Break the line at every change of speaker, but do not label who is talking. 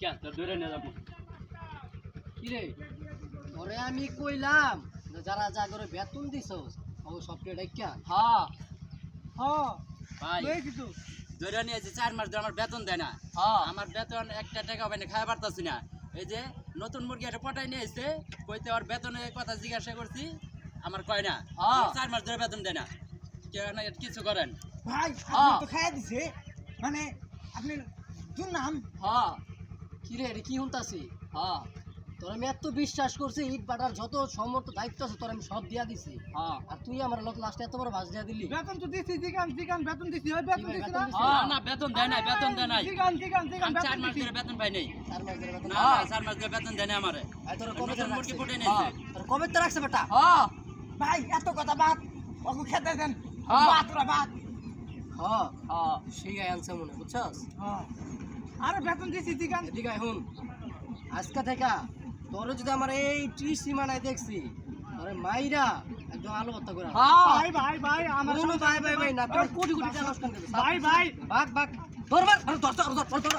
কে তোর ধরে নিয়ে যাবো
কি রে ওরে আমি কইলাম যে যারা যা করে বেতন দিছস ও সবটা ডাইকা
হ্যাঁ
হ্যাঁ
ভাই
লই কিছু
ধরে নিয়েছি 4 মাস ধরে আমার বেতন দেয় না
হ্যাঁ
আমার বেতন একটা টাকা হবে না খাওয়া পারতাছি না এই যে নতুন মুরগি একটা পটাই নিয়ে এসে কইতে ওর বেতনের কথা জিজ্ঞাসা করছি আমার কয় না
হ্যাঁ।
4 মাস ধরে বেতন দেয় না কেন কিছু করেন
ভাই
হ্যাঁ।
আপনি তো খাইয়া দিছে মানে আপনি তোর নাম
হ্যাঁ কি রে এটা কি হুনতাছি
হ্যাঁ
তোর আমি এত বিশ্বাস করছি ইট বাটার যত সমর্থ দায়িত্ব আছে তোর আমি সব দিয়া দিছি
হ্যাঁ
আর তুই আমার লোক লাস্টে এত বড় ভাস দিয়া দিলি
বেতন তো দিছি জিগান বেতন দিছি ওই বেতন
কি ভাই,
দিছি
বেতন
না
দিছি?
হ্যাঁ না বেতন দেয় নাই বেতন দেয় নাই
জিগান
আমি 4 মাস ধরে বেতন পাই নাই
4 মাস ধরে বেতন
না 4 মাস ধরে বেতন দেয় না আমারে
আর তোর কবে
নতুন মুরগি পটাই
রাখছে
নিয়েছে
তোর কবে তো রাখছে বেটা
হ্যাঁ
ভাই এত কথা বাদ ওকে খেতে দেন
হ্যাঁ।
বাদ তোরা বাদ
হ্যাঁ
হ্যাঁ
সেই আনছে মনে বুঝছস
হ্যাঁ আরে বেতন দিছি জিগান
এদিকে আয় হুন আজকে থেকে তোর যদি আমার এই ত্রিশ সীমানায় দেখছি তোর মাইরা একদম আলো হত্যা করে
ভাই ভাই ভাই আমার
কোনো ভাই ভাই ভাই না তোর কোটি কোটি টাকা নষ্ট করে দেবে
ভাই ভাই
ভাগ ভাগ ধর ভাগ ধর ধর ধর ধর